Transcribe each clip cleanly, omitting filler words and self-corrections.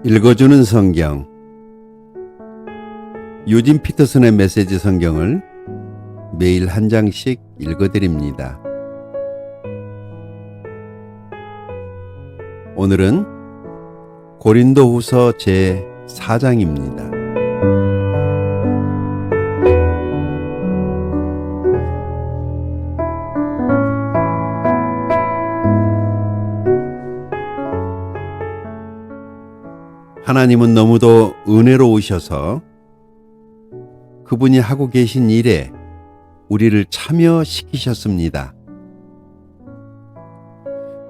읽어주는 성경. 유진 피터슨의 메시지 성경을 매일 한 장씩 읽어드립니다. 오늘은 고린도후서 제4장입니다. 하나님은 너무도 은혜로우셔서 그분이 하고 계신 일에 우리를 참여시키셨습니다.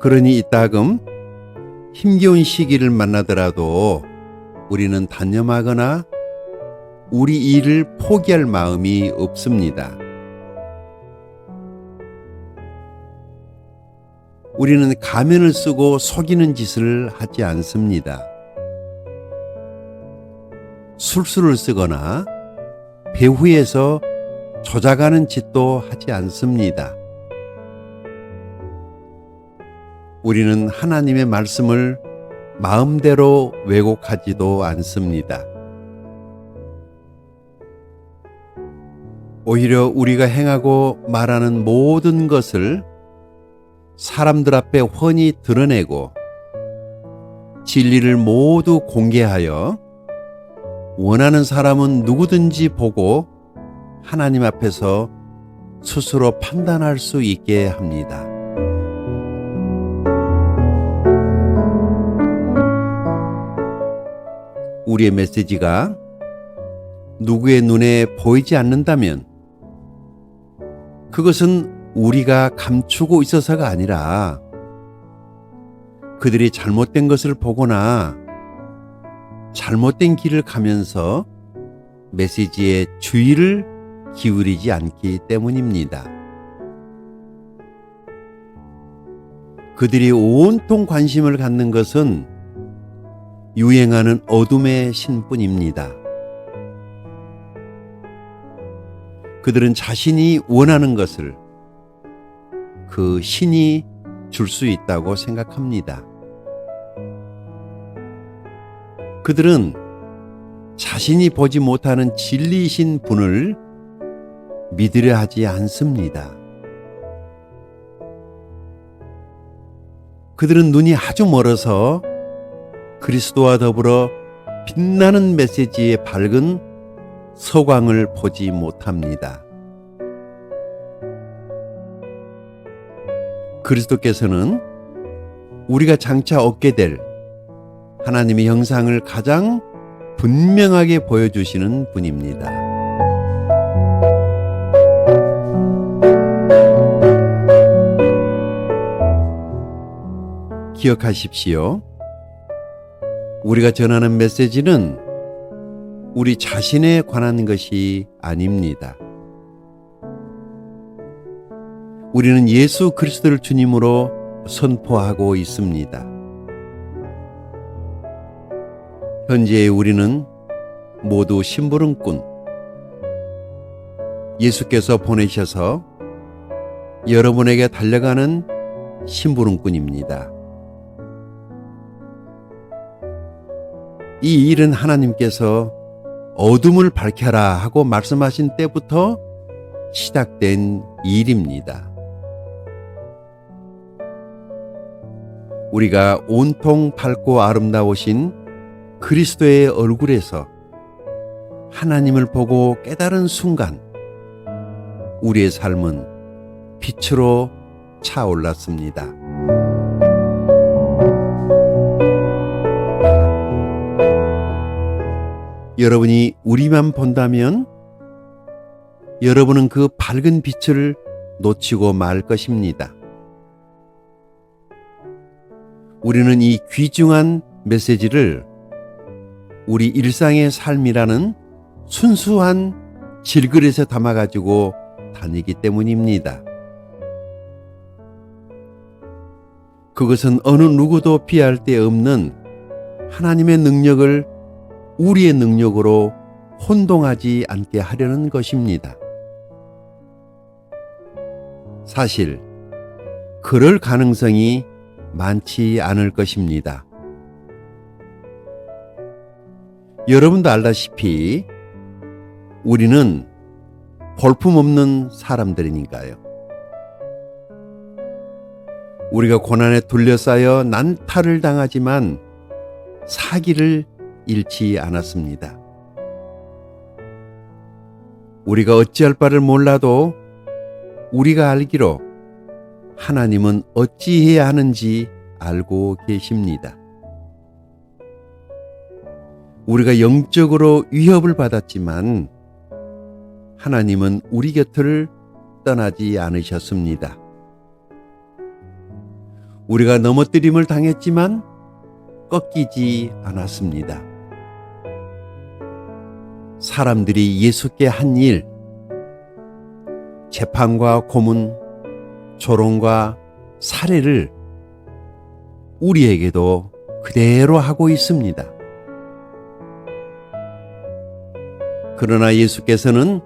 그러니 이따금 힘겨운 시기를 만나더라도 우리는 단념하거나 우리 일을 포기할 마음이 없습니다. 우리는 가면을 쓰고 속이는 짓을 하지 않습니다. 술수를 쓰거나 배후에서 조작하는 짓도 하지 않습니다. 우리는 하나님의 말씀을 마음대로 왜곡하지도 않습니다. 오히려 우리가 행하고 말하는 모든 것을 사람들 앞에 훤히 드러내고 진리를 모두 공개하여 원하는 사람은 누구든지 보고 하나님 앞에서 스스로 판단할 수 있게 합니다. 우리의 메시지가 누구의 눈에 보이지 않는다면 그것은 우리가 감추고 있어서가 아니라 그들이 잘못된 것을 보거나 잘못된 길을 가면서 메시지에 주의를 기울이지 않기 때문입니다. 그들이 온통 관심을 갖는 것은 유행하는 어둠의 신뿐입니다. 그들은 자신이 원하는 것을 그 신이 줄 수 있다고 생각합니다. 그들은 자신이 보지 못하는 진리이신 분을 믿으려 하지 않습니다. 그들은 눈이 아주 멀어서 그리스도와 더불어 빛나는 메시지의 밝은 서광을 보지 못합니다. 그리스도께서는 우리가 장차 얻게 될 하나님의 형상을 가장 분명하게 보여주시는 분입니다. 기억하십시오. 우리가 전하는 메시지는 우리 자신에 관한 것이 아닙니다. 우리는 예수 그리스도를 주님으로 선포하고 있습니다. 현재 우리는 모두 심부름꾼, 예수께서 보내셔서 여러분에게 달려가는 심부름꾼입니다. 이 일은 하나님께서 어둠을 밝혀라 하고 말씀하신 때부터 시작된 일입니다. 우리가 온통 밝고 아름다우신 그리스도의 얼굴에서 하나님을 보고 깨달은 순간 우리의 삶은 빛으로 차올랐습니다. 여러분이 우리만 본다면 여러분은 그 밝은 빛을 놓치고 말 것입니다. 우리는 이 귀중한 메시지를 우리 일상의 삶이라는 순수한 질그릇에 담아가지고 다니기 때문입니다. 그것은 어느 누구도 비할 데 없는 하나님의 능력을 우리의 능력으로 혼동하지 않게 하려는 것입니다. 사실 그럴 가능성이 많지 않을 것입니다. 여러분도 알다시피 우리는 볼품없는 사람들이니까요. 우리가 고난에 둘러싸여 난타를 당하지만 사기를 잃지 않았습니다. 우리가 어찌할 바를 몰라도 우리가 알기로 하나님은 어찌해야 하는지 알고 계십니다. 우리가 영적으로 위협을 받았지만 하나님은 우리 곁을 떠나지 않으셨습니다. 우리가 넘어뜨림을 당했지만 꺾이지 않았습니다. 사람들이 예수께 한 일, 재판과 고문, 조롱과 살해를 우리에게도 그대로 하고 있습니다. 그러나 예수께서는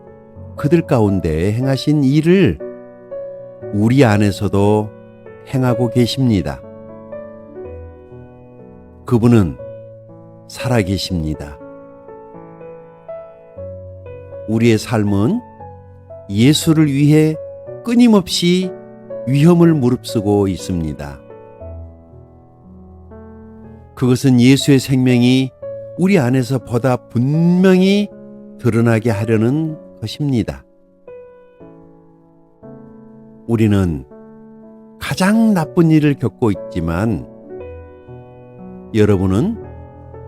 그들 가운데 행하신 일을 우리 안에서도 행하고 계십니다. 그분은 살아계십니다. 우리의 삶은 예수를 위해 끊임없이 위험을 무릅쓰고 있습니다. 그것은 예수의 생명이 우리 안에서 보다 분명히 드러나게 하려는 것입니다. 우리는 가장 나쁜 일을 겪고 있지만 여러분은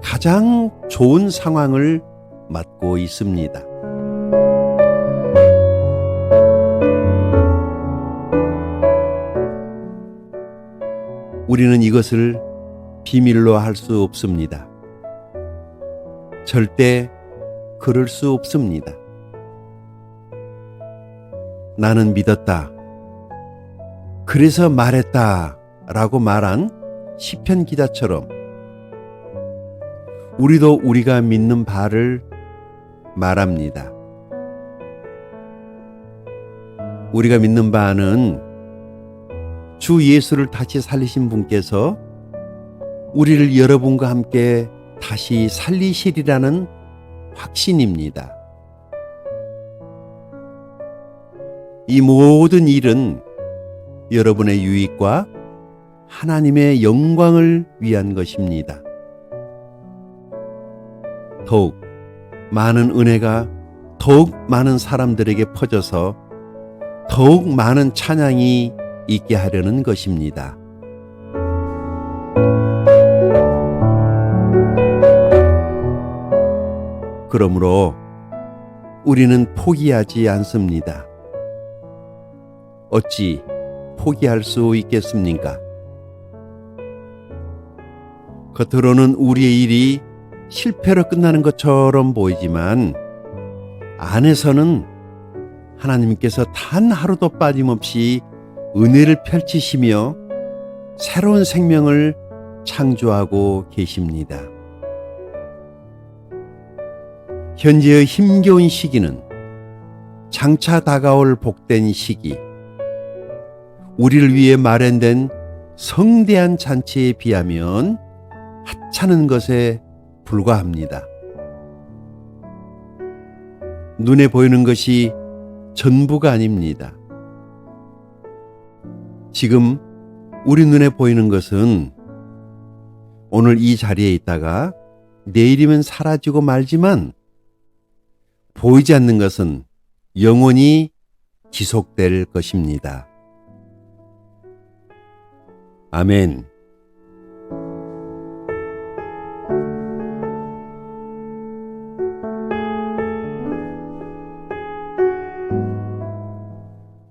가장 좋은 상황을 맞고 있습니다. 우리는 이것을 비밀로 할 수 없습니다. 절대 그럴 수 없습니다. 나는 믿었다. 그래서 말했다. 라고 말한 시편 기자처럼 우리도 우리가 믿는 바를 말합니다. 우리가 믿는 바는 주 예수를 다시 살리신 분께서 우리를 여러분과 함께 다시 살리시리라는 확신입니다. 이 모든 일은 여러분의 유익과 하나님의 영광을 위한 것입니다. 더욱 많은 은혜가 더욱 많은 사람들에게 퍼져서 더욱 많은 찬양이 있게 하려는 것입니다. 그러므로 우리는 포기하지 않습니다. 어찌 포기할 수 있겠습니까? 겉으로는 우리의 일이 실패로 끝나는 것처럼 보이지만 안에서는 하나님께서 단 하루도 빠짐없이 은혜를 펼치시며 새로운 생명을 창조하고 계십니다. 현재의 힘겨운 시기는 장차 다가올 복된 시기, 우리를 위해 마련된 성대한 잔치에 비하면 하찮은 것에 불과합니다. 눈에 보이는 것이 전부가 아닙니다. 지금 우리 눈에 보이는 것은 오늘 이 자리에 있다가 내일이면 사라지고 말지만 보이지 않는 것은 영원히 지속될 것입니다. 아멘.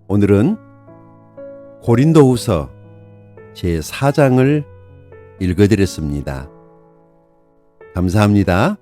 오늘은 고린도후서 제4장을 읽어드렸습니다. 감사합니다.